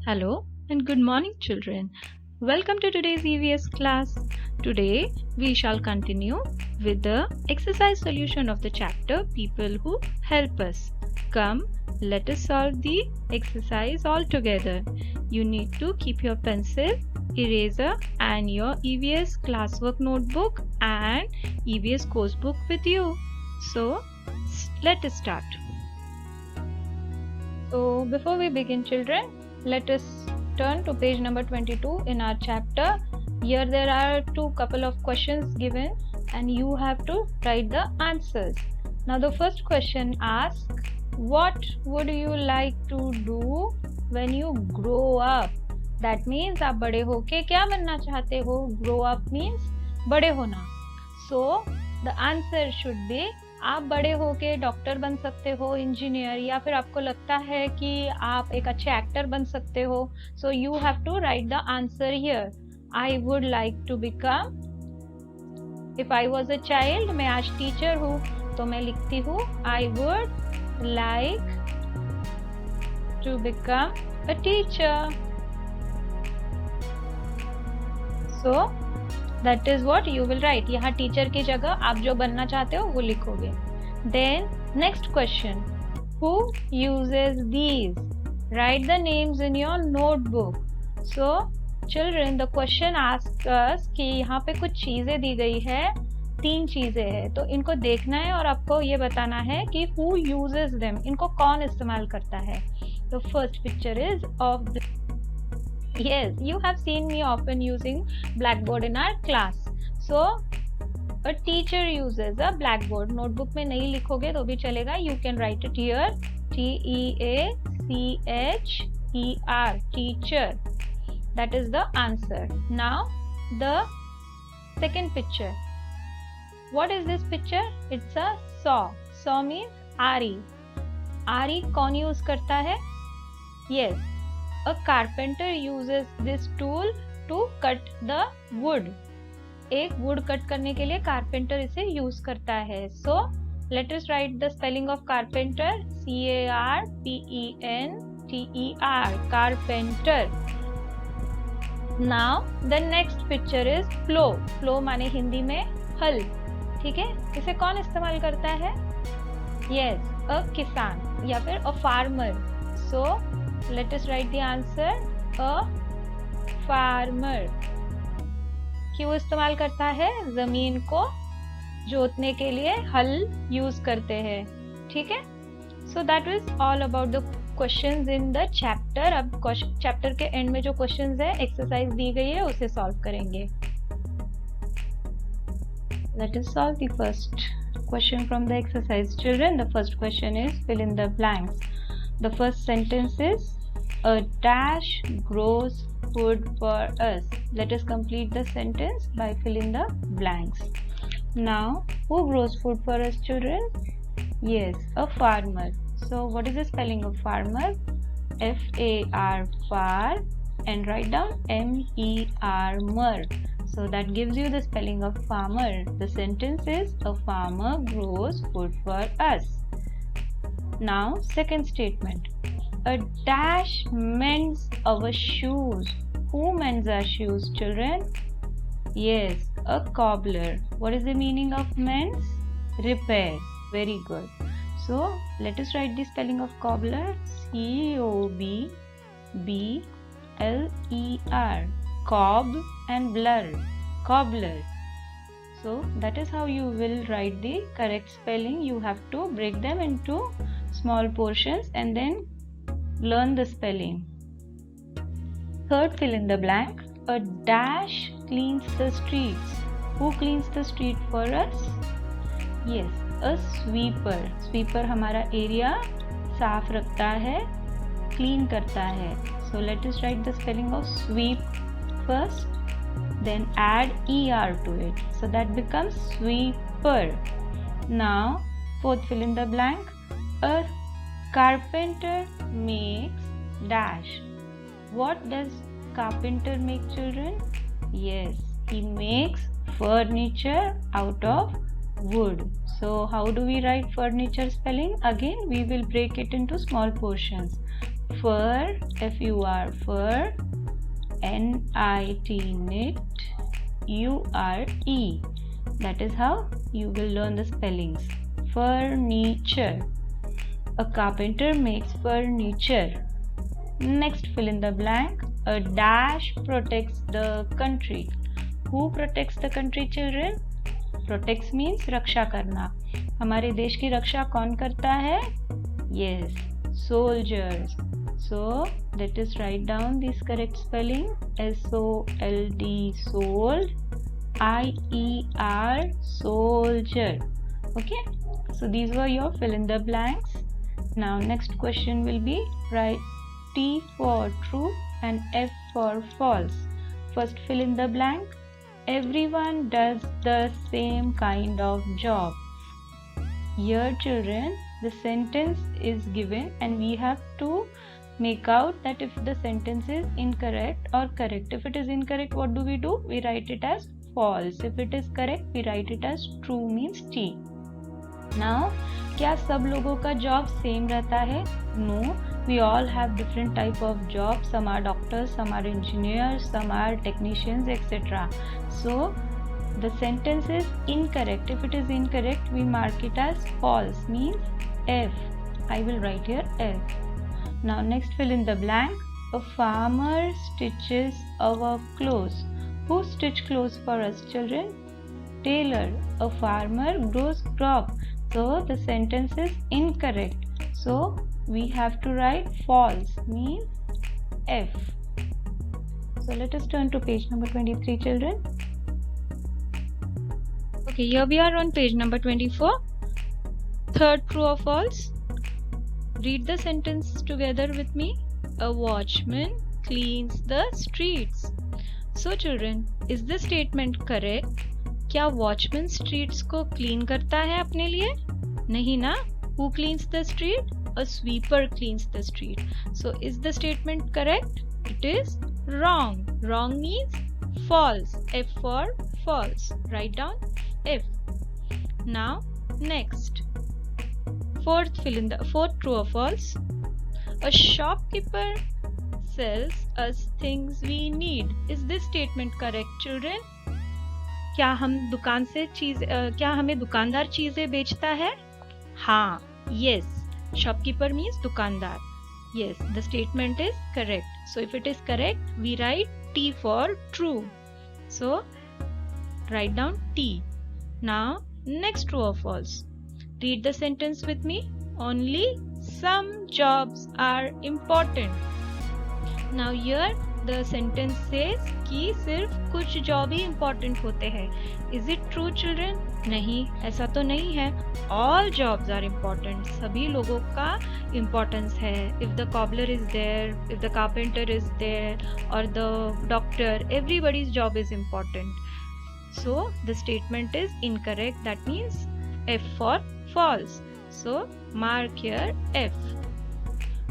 Hello and good morning, children. Welcome to today's EVS class. Today we shall continue with the exercise solution of the chapter People Who Help Us. Come, let us solve the exercise all together. You need to keep your pencil, eraser and your EVS classwork notebook and EVS course book with you. So, let us start. So, before we begin, children, let us turn to page number 22 in our chapter. Here there are couple of questions given and you have to write the answers. Now the first question asks, what would you like to do when you grow up? That means आप बड़े होके क्या बनना चाहते हो? Grow up means बड़े होना. So the answer should be आप बड़े होके डॉक्टर बन सकते हो, इंजीनियर, या फिर आपको लगता है कि आप एक अच्छे एक्टर बन सकते हो. So you have to write the answer here. I would like to become, if I was a child, मैं आज टीचर हूँ तो मैं लिखती हूँ I would like to become a teacher. So that is what you will write. यहाँ teacher की जगह आप जो बनना चाहते हो वो लिखोगे. Then next question, who uses these? Write the names in your notebook. So children, the question asks अस कि यहाँ पे कुछ चीजें दी गई है, 3 चीजें हैं, तो इनको देखना है और आपको ये बताना है कि हु यूजेस देम, इनको कौन इस्तेमाल करता है. The first picture is of Yes, you have seen me often using blackboard in our class. So, a teacher uses a blackboard. Notebook में नहीं लिखोगे तो भी चलेगा. You can write it here. T-E-A-C-H-E-R. Teacher. That is the answer. Now, the second picture. What is this picture? It's a saw. Saw means Ari. Ari कौन use करता है? Yes. A carpenter uses this tool to cut the wood. एक wood cut करने के लिए carpenter इसे use करता है. So let us write the spelling of carpenter. C-A-R-P-E-N-T-E-R. Carpenter. Now the next picture is plow. Plow माने हिंदी में हल. ठीक है, इसे कौन इस्तेमाल करता है? Yes, a किसान या फिर a farmer. So let us write the answer. A farmer. क्यों इस्तेमाल करता है? जमीन को जोतने के लिए हल यूज करते हैं. ठीक है. So that was all about the questions in the chapter. अब चैप्टर के एंड में जो क्वेश्चंस है, एक्सरसाइज दी गई है, उसे सॉल्व करेंगे. Let us solve the first question from the exercise. Children, the first question is fill in the blanks. The first sentence is, a dash grows food for us. Let us complete the sentence by filling the blanks. Now, who grows food for us, children? Yes, a farmer. So, what is the spelling of farmer? F-A-R, far, and write down M-E-R, mer. So, that gives you the spelling of farmer. The sentence is, a farmer grows food for us. Now, second statement. A dash mends our shoes. Who mends our shoes, children? Yes, a cobbler. What is the meaning of mends? Repair. Very good. So, let us write the spelling of cobbler. C-O-B-B-L-E-R. Cob and blur. Cobbler. So, that is how you will write the correct spelling. You have to break them into small portions and then learn the spelling. Third, fill in the blank. A dash cleans the streets. Who cleans the street for us? Yes, a sweeper. Sweeper हमारा area साफ रखता है, clean करता है. So let us write the spelling of sweep first, then add ER to it. So that becomes sweeper. Now, fourth, fill in the blank. A carpenter makes dash. What does carpenter make, children? Yes, he makes furniture out of wood. So how do we write furniture spelling? Again, we will break it into small portions. Fur, F-U-R, fur, N-I-T, knit, U-R-E. That is how you will learn the spellings. Furniture. A carpenter makes furniture. Next, fill in the blank. A dash protects the country. Who protects the country, children? Protects means रक्षा करना. हमारे देश की रक्षा कौन करता है? Yes, soldiers. So let us write down this correct spelling. S-O-L-D, sold. I-E-R, soldier. Okay, so these were your fill in the blanks. Now next question will be write T for true and F for false. First fill in the blank. Everyone does the same kind of job. Here, children, the sentence is given and we have to make out that if the sentence is incorrect or correct. If it is incorrect, what do? We write it as false. If it is correct, we write it as true, means T. Now, क्या सब लोगों का job same रहता है? No, we all have different type of jobs. Some are doctors, some are engineers, some are technicians, etc. So, the sentence is incorrect. If it is incorrect, we mark it as false, means F. I will write here F. Now, next fill in the blank. A farmer stitches our clothes. Who stitch clothes for us, children? Tailor. A farmer grows crop. So the sentence is incorrect. So we have to write false, means F. So let us turn to page number 23, children. Okay, here we are on page number 24. Third, true or false? Read the sentence together with me. A watchman cleans the streets. So children, is this statement correct? क्या watchman streets को clean करता है अपने लिए? नहीं ना. Who cleans the street? A sweeper cleans the street. So is the statement correct? It is wrong. Wrong means false. F for false. Write down F. Now next. Fourth true or false. A shopkeeper sells us things we need. Is this statement correct, children? क्या हमें दुकानदार चीजें बेचता है? हाँ, yes. Shopkeeper means दुकानदार. Yes, the statement is correct. So if it is correct, we write T for true. So write down T. Now next, true or false? Read the sentence with me. Only some jobs are important. Now here the sentence says कि सिर्फ कुछ job ही important होते हैं. Is it true, children? नहीं, ऐसा तो नहीं है. All jobs are important. सभी लोगों का importance है. If the cobbler is there, if the carpenter is there, or the doctor, everybody's job is important. So the statement is incorrect. That means F for false. So mark here F.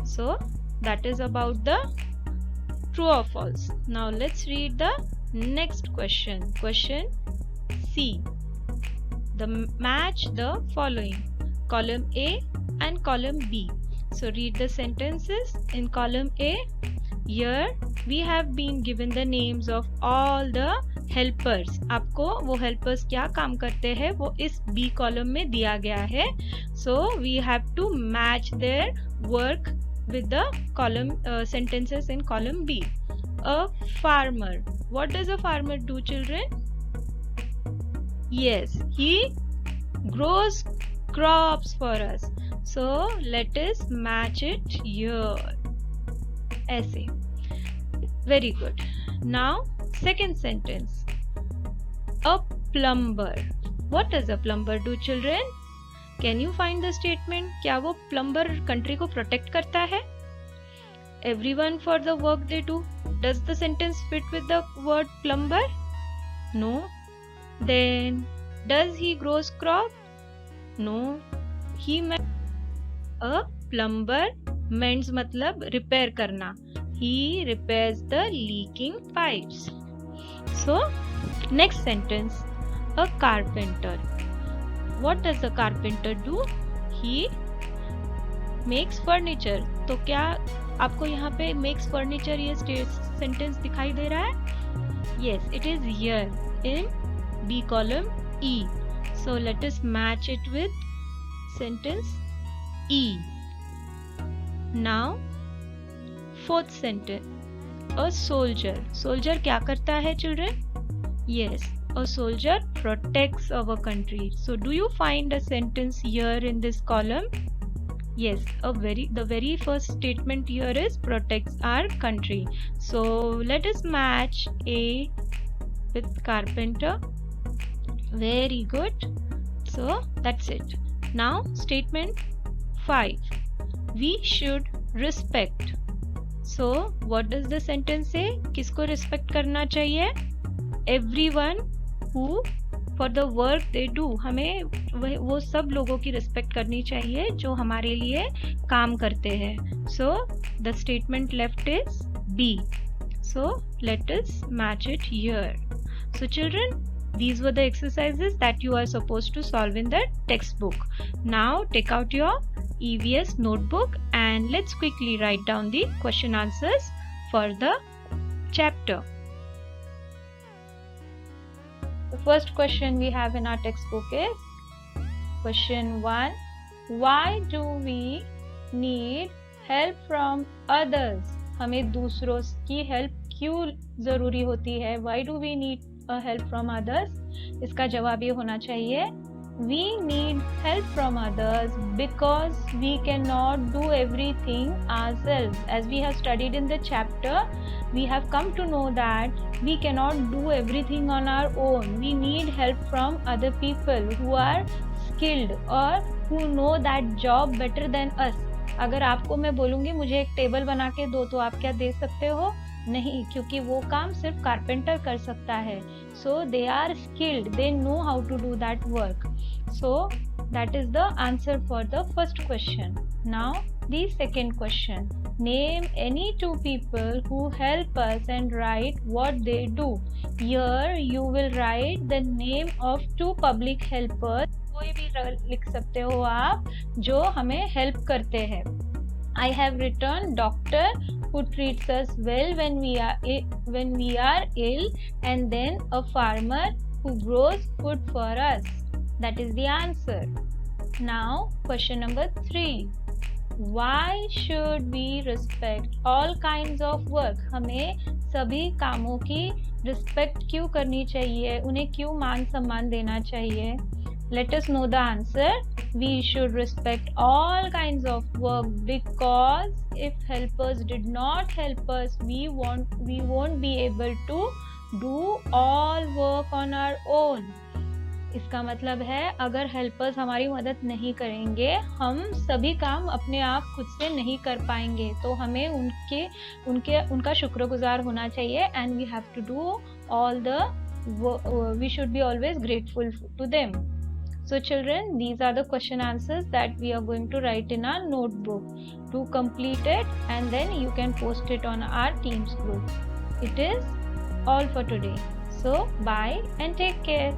So that is about the true or false. Now let's read the next question. Question C. Match the following. Column A and column B. So read the sentences in column A. Here we have been given the names of all the helpers. आपको वो helpers क्या काम करते हैं वो इस B column में दिया गया है. So we have to match their work with the column sentences in column B. A farmer. What does a farmer do, children? Yes, he grows crops for us. So let us match it here. ऐसे. Very good. Now second sentence. A plumber. What does a plumber do, children? Can you find the statement? क्या वो plumber country को protect करता है? Everyone for the work they do. Does the sentence fit with the word plumber? No. Then does he grows crop? No. He a plumber mends मतलब repair करना. He repairs the leaking pipes. So next sentence. A carpenter. What does a carpenter do? He makes furniture. तो क्या आपको यहाँ पे makes furniture ये sentence दिखाई दे रहा है? Yes, it is here in B column E. So let us match it with sentence E. Now fourth sentence, a soldier. Soldier क्या करता है children? Yes, a soldier protects our country. So do you find a sentence here in this column? Yes, the very first statement here is protects our country. So let us match A with carpenter. Very good. So that's it. Now statement 5. We should respect. So what does the sentence say? किसको respect करना चाहिए? Everyone who for the work they do. हमें वो सब लोगों की respect करनी चाहिए जो हमारे लिए काम करते हैं. So the statement left is B. So let us match it here. So children, these were the exercises that you are supposed to solve in the textbook. Now take out your EVS notebook and let's quickly write down the question answers for the chapter. The first question we have in our textbook is question 1. Why do we need help from others? हमें दूसरों की help क्यों ज़रूरी होती है? Why do we need help from others? इसका जवाब ये होना चाहिए we need help from others because we cannot do everything ourselves. As we have studied in the chapter, we have come to know that we cannot do everything on our own. We need help from other people who are skilled or who know that job better than us. अगर आपको मैं बोलूँगी मुझे एक table बना के दो तो आप क्या दे सकते हो? नहीं, क्योंकि वो काम सिर्फ कारपेंटर कर सकता है. So they are skilled, they know how to do that work. So that is the answer for the first question. Now the second question. Name any two people who help us and write what they do. Here you will write the name of two public helpers. कोई भी लिख सकते हो आप जो हमें help करते हैं. I have written doctor who treats us well when we are ill, and then a farmer who grows food for us. That is the answer. Now question number 3. Why should we respect all kinds of work? हमें सभी कामों की respect क्यों करनी चाहिए? उन्हें क्यों मान सम्मान देना चाहिए? Let us know the answer. We should respect all kinds of work because if helpers did not help us, we won't be able to do all work on our own. इसका मतलब है अगर हेल्पर्स हमारी मदद नहीं करेंगे हम सभी काम अपने आप खुद से नहीं कर पाएंगे. तो हमें उनका शुक्रगुजार होना चाहिए and we have to do all the we should be always grateful to them. So children, these are the question answers that we are going to write in our notebook. Do complete it and then you can post it on our Teams group. It is all for today. So bye and take care.